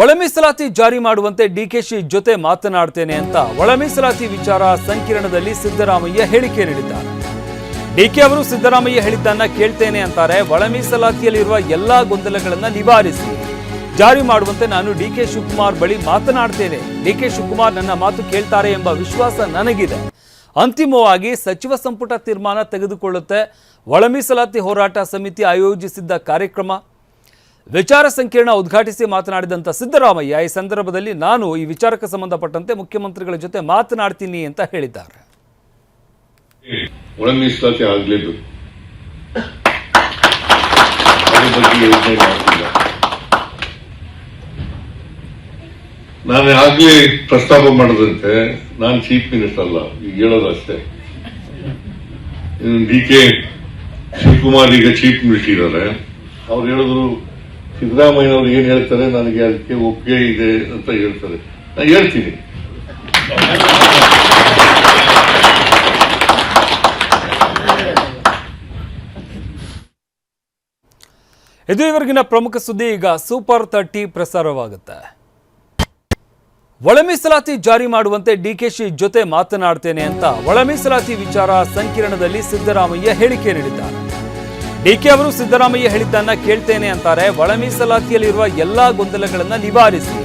ಒಳ ಮೀಸಲಾತಿ ಜಾರಿ ಮಾಡುವಂತೆ ಡಿಕೆಶಿ ಜೊತೆ ಮಾತನಾಡ್ತೇನೆ ಅಂತ ಒಳ ಮೀಸಲಾತಿ ವಿಚಾರ ಸಂಕಿರಣದಲ್ಲಿ ಸಿದ್ದರಾಮಯ್ಯ ಹೇಳಿಕೆ ನೀಡಿದ್ದಾರೆ. ಡಿಕೆ ಅವರು ಸಿದ್ದರಾಮಯ್ಯ ಹೇಳಿದ್ದನ್ನ ಕೇಳ್ತೇನೆ ಅಂತಾರೆ. ಒಳ ಮೀಸಲಾತಿಯಲ್ಲಿರುವ ಎಲ್ಲಾ ಗೊಂದಲಗಳನ್ನು ನಿವಾರಿಸಿ ಜಾರಿ ಮಾಡುವಂತೆ ನಾನು ಡಿಕೆ ಶಿವಕುಮಾರ್ ಬಳಿ ಮಾತನಾಡ್ತೇನೆ. ಡಿಕೆ ಶಿವಕುಮಾರ್ ನನ್ನ ಮಾತು ಕೇಳ್ತಾರೆ ಎಂಬ ವಿಶ್ವಾಸ ನನಗಿದೆ. ಅಂತಿಮವಾಗಿ ಸಚಿವ ಸಂಪುಟ ತೀರ್ಮಾನ ತೆಗೆದುಕೊಳ್ಳುತ್ತೆ. ಒಳ ಮೀಸಲಾತಿ ಹೋರಾಟ ಸಮಿತಿ ಆಯೋಜಿಸಿದ್ದ ಕಾರ್ಯಕ್ರಮ ವಿಚಾರ ಸಂಕಿರಣ ಉದ್ಘಾಟಿಸಿ ಮಾತನಾಡಿದಂಥ ಸಿದ್ದರಾಮಯ್ಯ ಈ ಸಂದರ್ಭದಲ್ಲಿ ನಾನು ಈ ವಿಚಾರಕ್ಕೆ ಸಂಬಂಧಪಟ್ಟಂತೆ ಮುಖ್ಯಮಂತ್ರಿಗಳ ಜೊತೆ ಮಾತನಾಡ್ತೀನಿ ಅಂತ ಹೇಳಿದ್ದಾರೆ. ಒಳ ಮೀಸಲಾತಿ ಆಗಲೇಬೇಕು, ನಾನು ಆಗ್ಲೇ ಪ್ರಸ್ತಾಪ ಮಾಡದಂತೆ ನಾನು ಚೀಫ್ ಮಿನಿಸ್ಟರ್ ಅಲ್ಲ, ಈಗ ಹೇಳೋದಷ್ಟೇ. ಡಿಕೆ ಶಿವಕುಮಾರ್ ಈಗ ಚೀಫ್ ಮಿನಿಸ್ಟರ್ ಇದ್ದಾರೆ. ಅವ್ರು ಹೇಳಿದ್ರು ಸಿದ್ದರಾಮಯ್ಯನವ್ರು ಏನ್ ಹೇಳ್ತಾರೆ ನನಗೆ ಅದಕ್ಕೆ ಒಪ್ಪಿಗೆ ಇದೆ ಅಂತ ಹೇಳ್ತಾರೆ. ನಾನು ಹೇಳ್ತೀನಿ. ಇದು ಇವರೆಗಿನ ಪ್ರಮುಖ ಸುದ್ದಿ. ಈಗ ಸೂಪರ್ 30 ಪ್ರಸಾರವಾಗುತ್ತೆ. ಒಳ ಮೀಸಲಾತಿ ಜಾರಿ ಮಾಡುವಂತೆ ಡಿಕೆಶಿ ಜೊತೆ ಮಾತನಾಡ್ತೇನೆ ಅಂತ ಒಳ ಮೀಸಲಾತಿ ವಿಚಾರ ಸಂಕಿರಣದಲ್ಲಿ ಸಿದ್ದರಾಮಯ್ಯ ಹೇಳಿಕೆ ನೀಡಿದ್ದಾರೆ. ಡಿಕೆ ಅವರು ಸಿದ್ದರಾಮಯ್ಯ ಹೇಳಿದ್ದನ್ನ ಕೇಳ್ತೇನೆ ಅಂತಾರೆ. ಒಳ ಮೀಸಲಾತಿಯಲ್ಲಿರುವ ಎಲ್ಲಾ ಗೊಂದಲಗಳನ್ನು ನಿವಾರಿಸಿ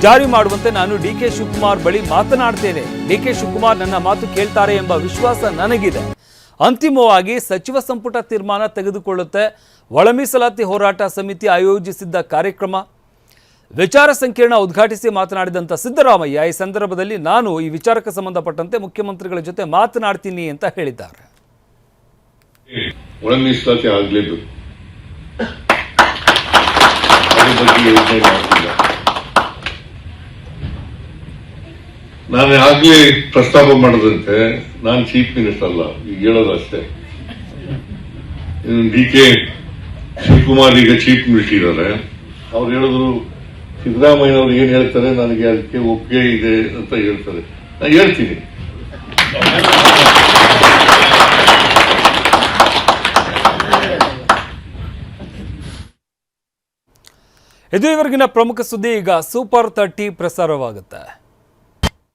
ಜಾರಿ ಮಾಡುವಂತೆ ನಾನು ಡಿಕೆ ಶಿವಕುಮಾರ್ ಬಳಿ ಮಾತನಾಡ್ತೇನೆ. ಡಿಕೆ ಶಿವಕುಮಾರ್ ನನ್ನ ಮಾತು ಕೇಳ್ತಾರೆ ಎಂಬ ವಿಶ್ವಾಸ ನನಗಿದೆ. ಅಂತಿಮವಾಗಿ ಸಚಿವ ಸಂಪುಟ ತೀರ್ಮಾನ ತೆಗೆದುಕೊಳ್ಳುತ್ತೆ. ಒಳ ಮೀಸಲಾತಿ ಹೋರಾಟ ಸಮಿತಿ ಆಯೋಜಿಸಿದ್ದ ಕಾರ್ಯಕ್ರಮ ವಿಚಾರ ಸಂಕಿರಣ ಉದ್ಘಾಟಿಸಿ ಮಾತನಾಡಿದಂಥ ಸಿದ್ದರಾಮಯ್ಯ ಈ ಸಂದರ್ಭದಲ್ಲಿ ನಾನು ಈ ವಿಚಾರಕ್ಕೆ ಸಂಬಂಧಪಟ್ಟಂತೆ ಮುಖ್ಯಮಂತ್ರಿಗಳ ಜೊತೆ ಮಾತನಾಡ್ತೀನಿ ಅಂತ ಹೇಳಿದ್ದಾರೆ. ಒಳ ಮೀಸಲಾತಿ ಆಗಲೇಬೇಕು, ನಾನು ಆಗ್ಲೇ ಪ್ರಸ್ತಾಪ ಮಾಡದಂತೆ ನಾನು ಚೀಫ್ ಮಿನಿಸ್ಟರ್ ಅಲ್ಲ, ಈಗ ಹೇಳೋದಷ್ಟೇ. ಡಿಕೆ ಶಿವಕುಮಾರ್ ಈಗ ಚೀಫ್ ಮಿನಿಸ್ಟರ್ ಇದ್ದಾರೆ. ಅವ್ರು ಹೇಳಿದ್ರು ಸಿದ್ದರಾಮಯ್ಯನವ್ರು ಏನ್ ಹೇಳ್ತಾರೆ ನನಗೆ ಅದಕ್ಕೆ ಒಪ್ಪಿಗೆ ಇದೆ ಅಂತ ಹೇಳ್ತಾರೆ. ನಾನು ಹೇಳ್ತೀನಿ. ಇದು ಇವರೆಗಿನ ಪ್ರಮುಖ ಸುದ್ದಿ. ಈಗ ಸೂಪರ್ 30 ಪ್ರಸಾರವಾಗುತ್ತೆ.